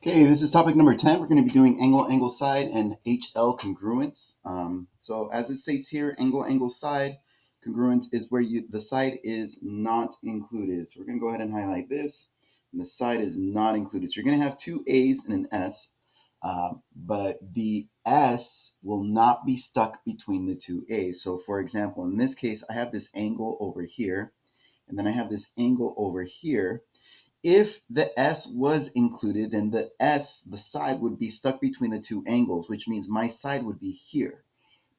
Okay, this is topic number 10. We're going to be doing angle, angle, side, and HL congruence. So as it states here, angle, angle, side congruence is where the side is not included. So we're going to go ahead and highlight this. And the side is not included. So you're going to have two A's and an S, but the S will not be stuck between the two A's. So for example, in this case, I have this angle over here, and then I have this angle over here. If the S was included, then the side, would be stuck between the two angles, which means my side would be here.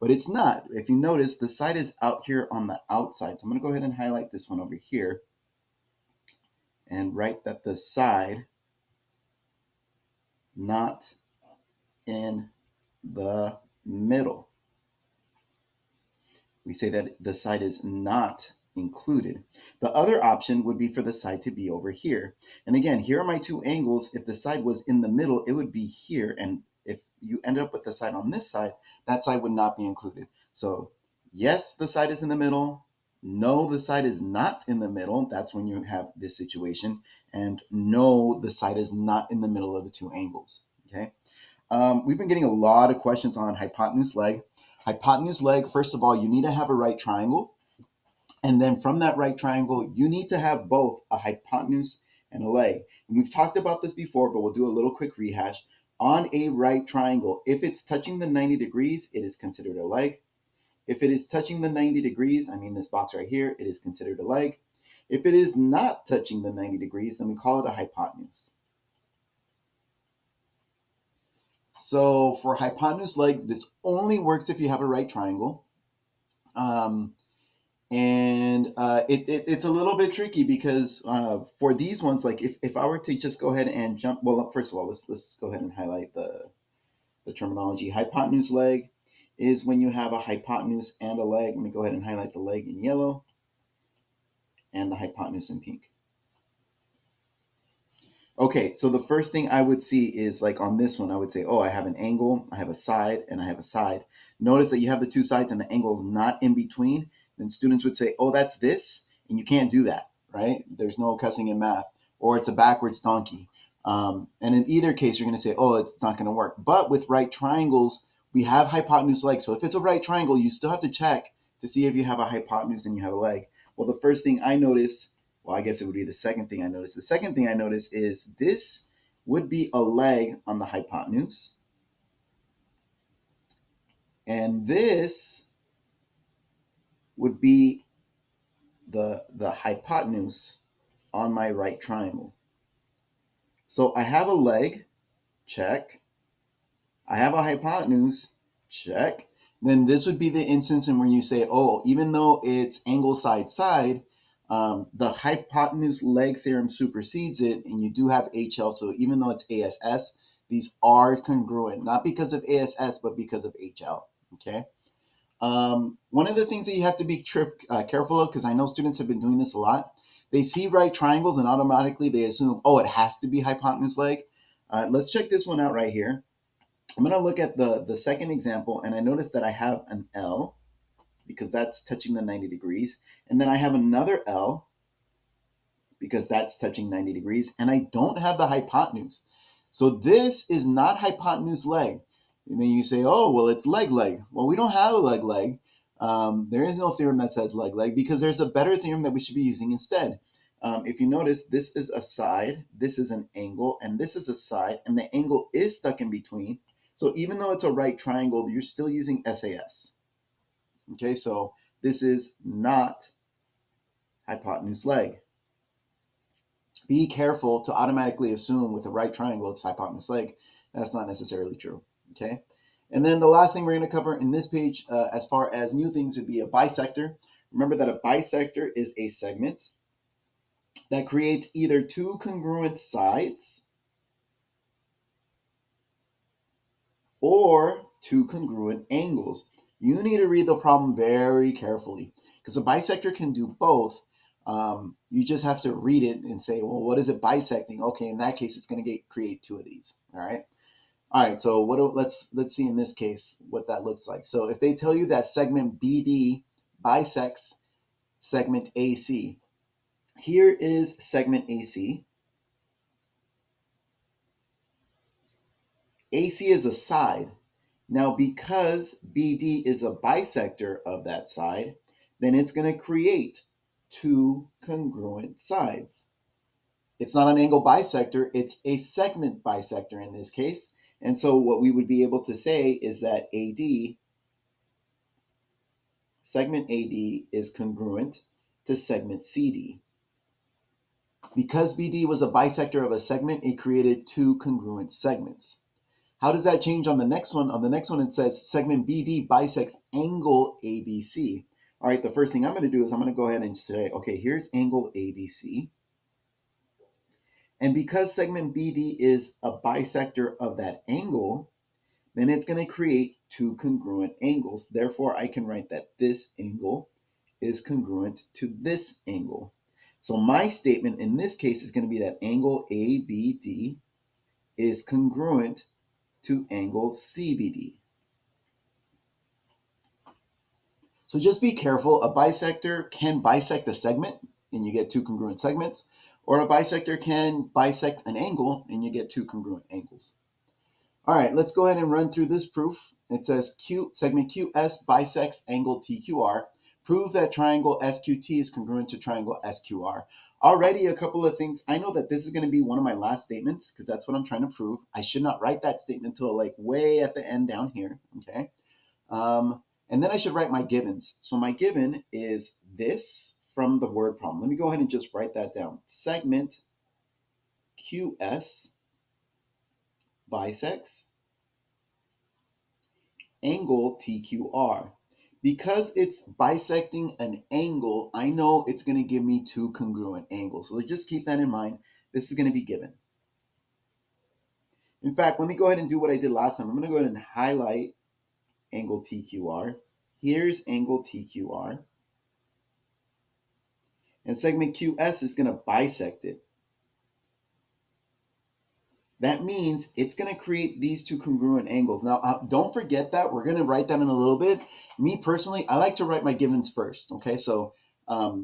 But it's not. If you notice, the side is out here on the outside. So I'm going to go ahead and highlight this one over here and write that the side not in the middle. We say that the side is not included. The other option would be for the side to be over here. And again, here are my two angles. If the side was in the middle, it would be here. And if you end up with the side on this side, that side would not be included. So yes, the side is in the middle. No, the side is not in the middle. That's when you have this situation. And no, the side is not in the middle of the two angles. Okay. We've been getting a lot of questions on hypotenuse leg. Hypotenuse leg, first of all, you need to have a right triangle. And then from that right triangle, you need to have both a hypotenuse and a leg. And we've talked about this before, but we'll do a little quick rehash. On a right triangle, if it's touching the 90 degrees, it is considered a leg. If it is touching the 90 degrees, I mean this box right here, it is considered a leg. If it is not touching the 90 degrees, then we call it a hypotenuse. So for hypotenuse leg, this only works if you have a right triangle. Um, it's a little bit tricky because for these ones, like if I were to just go ahead and jump, well, first of all, let's go ahead and highlight the terminology. Hypotenuse leg is when you have a hypotenuse and a leg. Let me go ahead and highlight the leg in yellow and the hypotenuse in pink. Okay, so the first thing I would see is like on this one, I would say, oh, I have an angle, I have a side, and I have a side. Notice that you have the two sides and the angle is not in between. Then students would say, oh, that's this, and you can't do that, right? There's no cussing in math, or it's a backwards donkey. And in either case, you're going to say, oh, it's not going to work. But with right triangles, we have hypotenuse legs. So if it's a right triangle, you still have to check to see if you have a hypotenuse and you have a leg. Well, the first thing I notice, well, I guess it would be the second thing I notice. The second thing I notice is this would be a leg on the hypotenuse. And this would be the hypotenuse on my right triangle. So I have a leg, check. I have a hypotenuse, check. Then this would be the instance in where you say, oh, even though it's angle side side, the hypotenuse leg theorem supersedes it, and you do have HL. So even though it's ASS, these are congruent, not because of ASS, but because of HL. Okay. One of the things that you have to be careful of, because I know students have been doing this a lot, they see right triangles and automatically they assume, oh, it has to be hypotenuse leg. Let's check this one out right here. I'm going to look at the second example, and I notice that I have an L because that's touching the 90 degrees. And then I have another L because that's touching 90 degrees. And I don't have the hypotenuse. So this is not hypotenuse leg. And then you say, oh, well, it's leg leg. Well, we don't have a leg leg. There is no theorem that says leg leg because there's a better theorem that we should be using instead. If you notice, this is a side, this is an angle, and this is a side, and the angle is stuck in between. So even though it's a right triangle, you're still using SAS. Okay, so this is not hypotenuse leg. Be careful to automatically assume with a right triangle it's hypotenuse leg. That's not necessarily true. Okay, and then the last thing we're going to cover in this page, as far as new things, would be a bisector. Remember that a bisector is a segment that creates either two congruent sides or two congruent angles. You need to read the problem very carefully because a bisector can do both. You just have to read it and say, well, what is it bisecting? Okay, in that case, it's going to create two of these. All right. All right. So let's see in this case what that looks like. So if they tell you that segment BD bisects segment AC, here is segment AC. AC is a side. Now, because BD is a bisector of that side, then it's going to create two congruent sides. It's not an angle bisector, it's a segment bisector in this case. And so what we would be able to say is that segment AD is congruent to segment CD. Because BD was a bisector of a segment, it created two congruent segments. How does that change on the next one? On the next one, it says segment BD bisects angle ABC. All right, the first thing I'm going to do is I'm going to go ahead and say, okay, here's angle ABC. And because segment BD is a bisector of that angle, then it's going to create two congruent angles. Therefore, I can write that this angle is congruent to this angle. So my statement in this case is going to be that angle ABD is congruent to angle CBD. So just be careful. A bisector can bisect a segment and you get two congruent segments, or a bisector can bisect an angle and you get two congruent angles. All right, let's go ahead and run through this proof. It says segment QS bisects angle TQR. Prove that triangle SQT is congruent to triangle SQR. Already a couple of things. I know that this is going to be one of my last statements because that's what I'm trying to prove. I should not write that statement until like way at the end down here, okay? And then I should write my givens. So my given is this from the word problem. Let me go ahead and just write that down. Segment QS bisects angle TQR. Because it's bisecting an angle, I know it's going to give me two congruent angles. So just keep that in mind. This is going to be given. In fact, let me go ahead and do what I did last time. I'm going to go ahead and highlight angle TQR. Here's angle TQR. And segment QS is going to bisect it. That means it's going to create these two congruent angles. Now, don't forget that. We're going to write that in a little bit. Me personally, I like to write my givens first. Okay, so I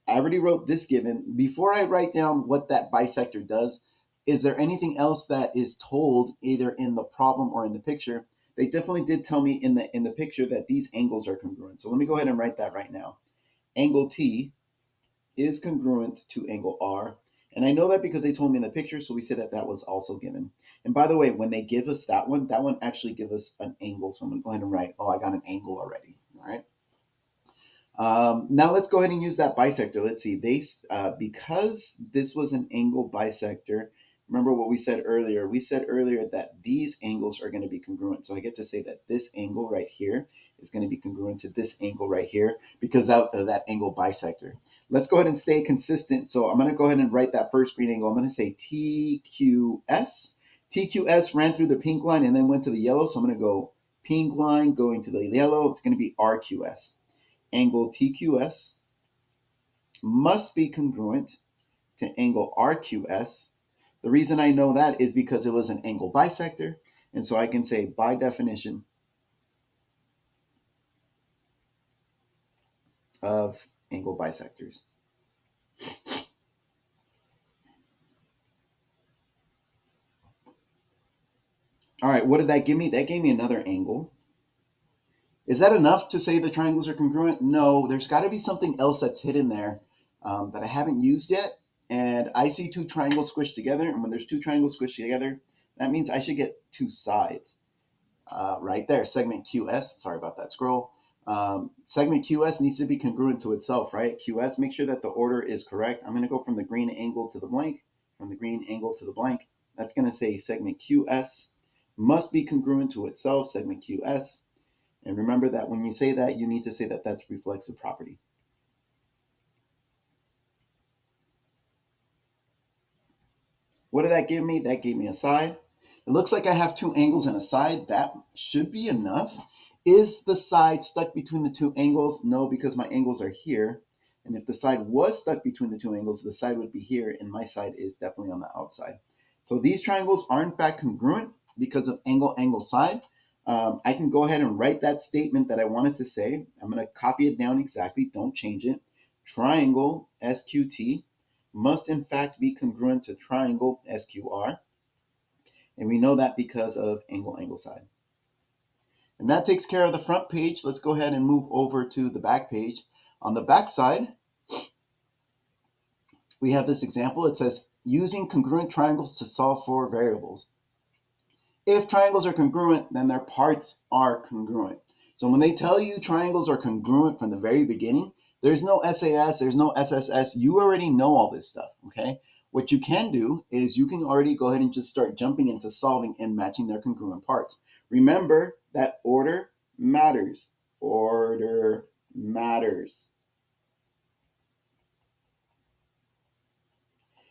already wrote this given. Before I write down what that bisector does, is there anything else that is told either in the problem or in the picture? They definitely did tell me in the picture that these angles are congruent. So let me go ahead and write that right now. Angle T is congruent to angle R. And I know that because they told me in the picture, so we say that that was also given. And by the way, when they give us that one actually gives us an angle. So I'm going to go ahead and write, oh, I got an angle already. All right. Now let's go ahead and use that bisector. Let's see. Because this was an angle bisector, remember what we said earlier? We said earlier that these angles are going to be congruent. So I get to say that this angle right here is going to be congruent to this angle right here because that angle bisector. Let's go ahead and stay consistent. So I'm going to go ahead and write that first green angle. I'm going to say TQS. TQS ran through the pink line and then went to the yellow. So I'm going to go pink line going to the yellow. It's going to be RQS. Angle TQS must be congruent to angle RQS. The reason I know that is because it was an angle bisector. And so I can say by definition of angle bisectors. All right, what did that give me? That gave me another angle. Is that enough to say the triangles are congruent? No, there's got to be something else that's hidden there that I haven't used yet. And I see two triangles squished together. And when there's two triangles squished together, that means I should get two sides. Right there, segment QS. Sorry about that scroll. Segment QS needs to be congruent to itself, right? QS, make sure that the order is correct. I'm going to go from the green angle to the blank, from the green angle to the blank. That's going to say segment QS must be congruent to itself, segment QS. And remember that when you say that, you need to say that that's reflexive property. What did that give me? That gave me a side. It looks like I have two angles and a side. That should be enough. Is the side stuck between the two angles? No, because my angles are here. And if the side was stuck between the two angles, the side would be here, and my side is definitely on the outside. So these triangles are in fact congruent because of angle, angle, side. I can go ahead and write that statement that I wanted to say. I'm going to copy it down exactly. Don't change it. Triangle SQT must in fact be congruent to triangle SQR. And we know that because of angle side. And that takes care of the front page. Let's go ahead and move over to the back page. On the back side, we have this example. It says, using congruent triangles to solve for variables. If triangles are congruent, then their parts are congruent. So when they tell you triangles are congruent from the very beginning, there's no SAS, there's no SSS. You already know all this stuff, okay? What you can do is you can already go ahead and just start jumping into solving and matching their congruent parts. Remember that order matters. Order matters.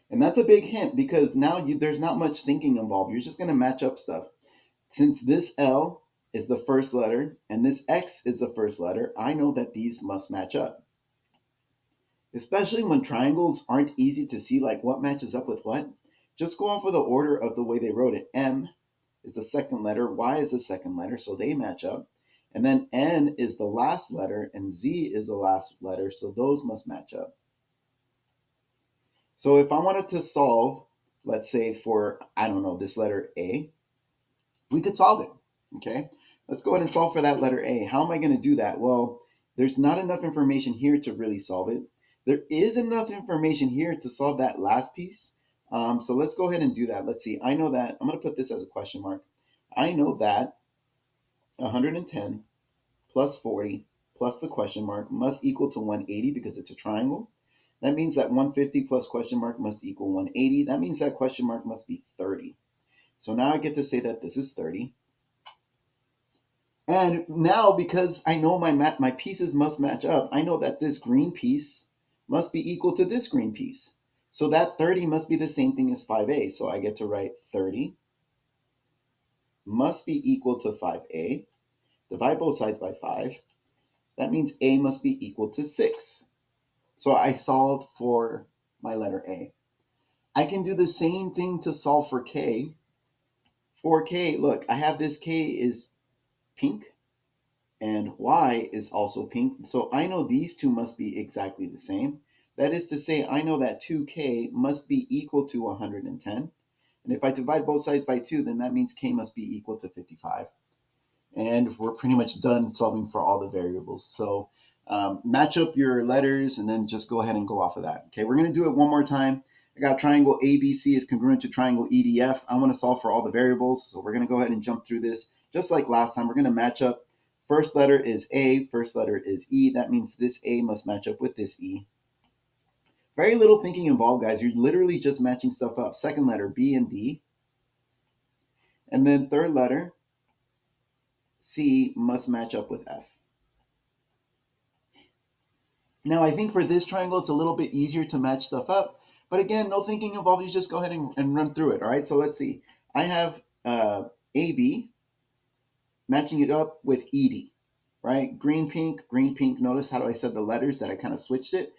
And that's a big hint because now there's not much thinking involved. You're just going to match up stuff. Since this L is the first letter and this X is the first letter, I know that these must match up. Especially when triangles aren't easy to see, like what matches up with what. Just go off of the order of the way they wrote it. M is the second letter, Y is the second letter, so they match up. And then N is the last letter, and Z is the last letter, so those must match up. So if I wanted to solve, let's say for, I don't know, this letter A, we could solve it, okay? Let's go ahead and solve for that letter A. How am I going to do that? Well, there's not enough information here to really solve it. There is enough information here to solve that last piece. So let's go ahead and do that. Let's see. I know that, I'm going to put this as a question mark. I know that 110 plus 40 plus the question mark must equal to 180 because it's a triangle. That means that 150 plus question mark must equal 180. That means that question mark must be 30. So now I get to say that this is 30. And now, because I know my pieces must match up, I know that this green piece must be equal to this green piece. So that 30 must be the same thing as 5A. So I get to write 30 must be equal to 5A. Divide both sides by 5. That means A must be equal to 6. So I solved for my letter A. I can do the same thing to solve for K. For K, look, I have this K is pink and Y is also pink. So I know these two must be exactly the same. That is to say, I know that 2K must be equal to 110. And if I divide both sides by 2, then that means K must be equal to 55. And we're pretty much done solving for all the variables. So match up your letters and then just go ahead and go off of that. Okay, we're going to do it one more time. I got triangle ABC is congruent to triangle EDF. I want to solve for all the variables. So we're going to go ahead and jump through this. Just like last time, we're going to match up. First letter is A, first letter is E. That means this A must match up with this E. Very little thinking involved, guys. You're literally just matching stuff up. Second letter, B and D. And then third letter, C must match up with F. Now, I think for this triangle, it's a little bit easier to match stuff up. But again, no thinking involved. You just go ahead and run through it. All right, so let's see. I have AB matching it up with ED, right? Green, pink, green, pink. Notice how I said the letters that I kind of switched it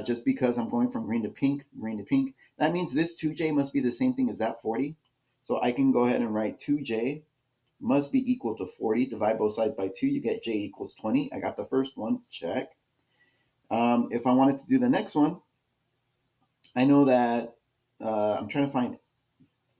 just because I'm going from green to pink, green to pink. That means this 2J must be the same thing as that 40. So I can go ahead and write 2J must be equal to 40. Divide both sides by 2, you get J equals 20. I got the first one, check. If I wanted to do the next one, I know that I'm trying to find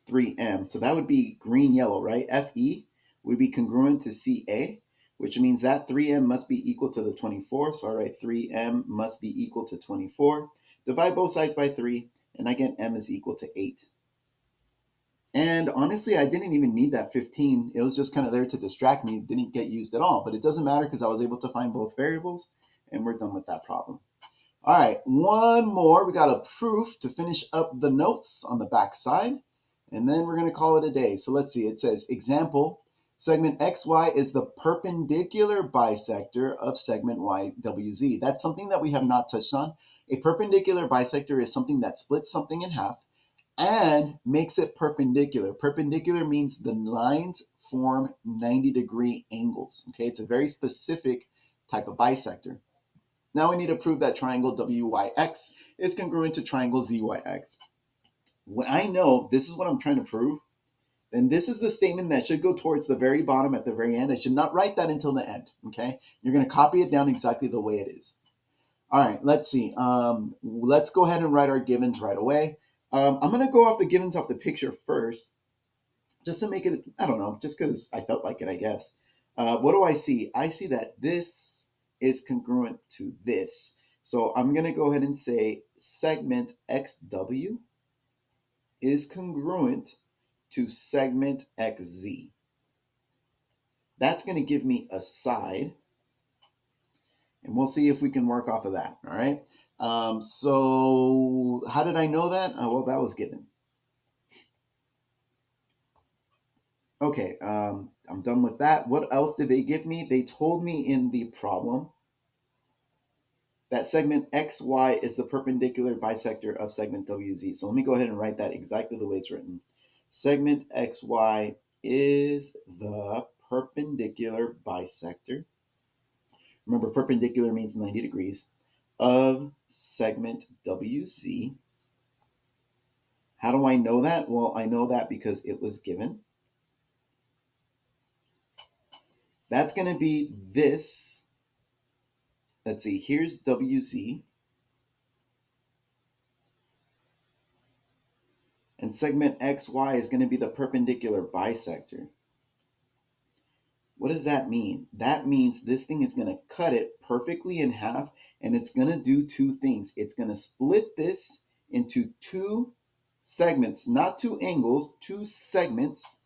3M. So that would be green, yellow, right? FE would be congruent to CA, which means that 3M must be equal to the 24. So I write 3M must be equal to 24. Divide both sides by 3, and I get M is equal to 8. And honestly, I didn't even need that 15. It was just kind of there to distract me. It didn't get used at all. But it doesn't matter because I was able to find both variables, and we're done with that problem. All right, one more. We got a proof to finish up the notes on the back side, and then we're going to call it a day. So let's see. It says, example, segment XY is the perpendicular bisector of segment YWZ. That's something that we have not touched on. A perpendicular bisector is something that splits something in half and makes it perpendicular. Perpendicular means the lines form 90-degree angles. Okay, it's a very specific type of bisector. Now we need to prove that triangle WYX is congruent to triangle ZYX. When I know this is what I'm trying to prove, then this is the statement that should go towards the very bottom at the very end. I should not write that until the end, okay? You're going to copy it down exactly the way it is. All right, let's see. Let's go ahead and write our givens right away. I'm going to go off the givens off the picture first. just to make it, I don't know, just because I felt like it, I guess. What do I see? I see that this is congruent to this. So I'm going to go ahead and say segment XW is congruent to segment XZ. That's going to give me a side, and we'll see if we can work off of that. All right. So how did I know that? Well, that was given. Okay, I'm done with that. What else did they give me? They told me in the problem that segment XY is the perpendicular bisector of segment WZ. So let me go ahead and write that exactly the way it's written. Segment XY is the perpendicular bisector. Remember, perpendicular means 90 degrees of segment WZ. How do I know that? Well, I know that because it was given. That's going to be this. Let's see, here's WZ. And segment XY is going to be the perpendicular bisector. What does that mean? That means this thing is going to cut it perfectly in half, and it's going to do two things. It's going to split this into two segments, not two angles, two segments,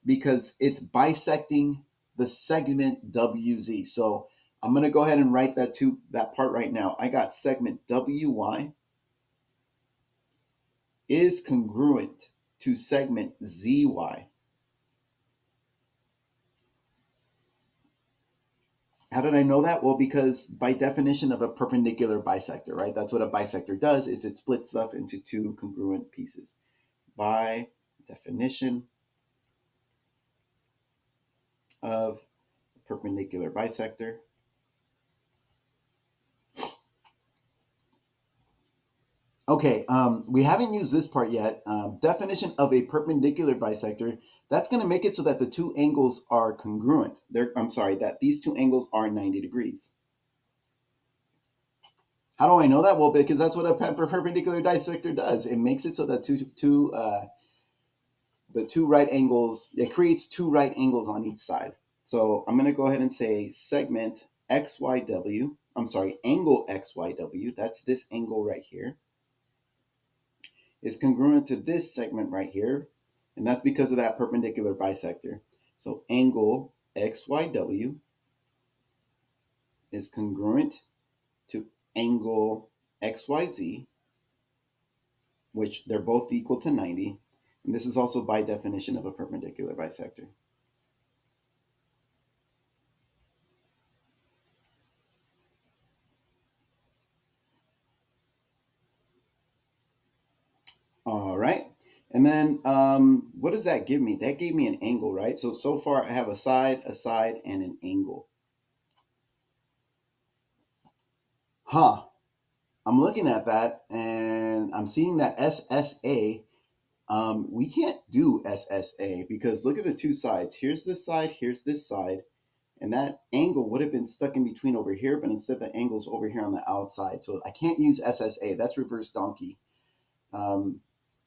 because it's bisecting the segment WZ. So I'm going to go ahead and write that part right now. I got segment WY is congruent to segment ZY. How did I know that? Well, because by definition of a perpendicular bisector, right? That's what a bisector does, is it splits stuff into two congruent pieces. By definition of a perpendicular bisector. Okay, we haven't used this part yet. Definition of a perpendicular bisector. That's going to make it so that the two angles are congruent. I'm sorry, that these two angles are 90 degrees. How do I know that? Well, because that's what a perpendicular bisector does. It makes it so that the two right angles, it creates two right angles on each side. So I'm going to go ahead and say segment XYW, I'm sorry, angle XYW, that's this angle right here, is congruent to this segment right here. And that's because of that perpendicular bisector. So angle XYW is congruent to angle XYZ, which they're both equal to 90. And this is also by definition of a perpendicular bisector. All right. And then what does that give me? That gave me an angle, right? So far I have a side, and an angle. Huh. I'm looking at that and I'm seeing that SSA. We can't do SSA because look at the two sides. Here's this side, here's this side. And that angle would have been stuck in between over here, but instead the angle's over here on the outside. So I can't use SSA. That's reverse donkey.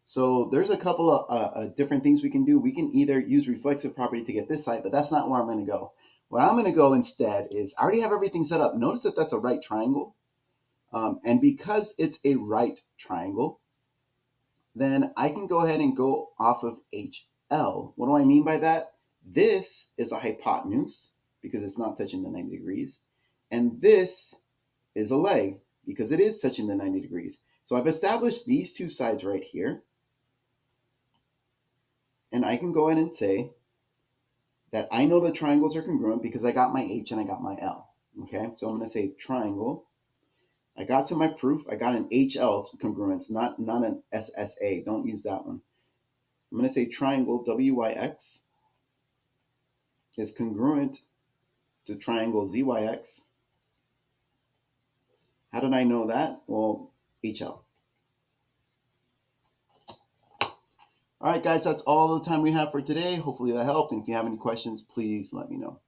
So there's a couple of different things we can do. We can either use reflexive property to get this side, but that's not where I'm going to go. Where I'm going to go instead is I already have everything set up. Notice that that's a right triangle. And because it's a right triangle, then I can go ahead and go off of HL. What do I mean by that? This is a hypotenuse because it's not touching the 90 degrees. And this is a leg because it is touching the 90 degrees. So I've established these two sides right here. And I can go in and say that I know the triangles are congruent because I got my H and I got my L. Okay, so I'm going to say triangle. I got to my proof. I got an HL congruence, not an SSA. Don't use that one. I'm going to say triangle WYX is congruent to triangle ZYX. How did I know that? Well, HL. All right, guys, that's all the time we have for today. Hopefully that helped. And if you have any questions, please let me know.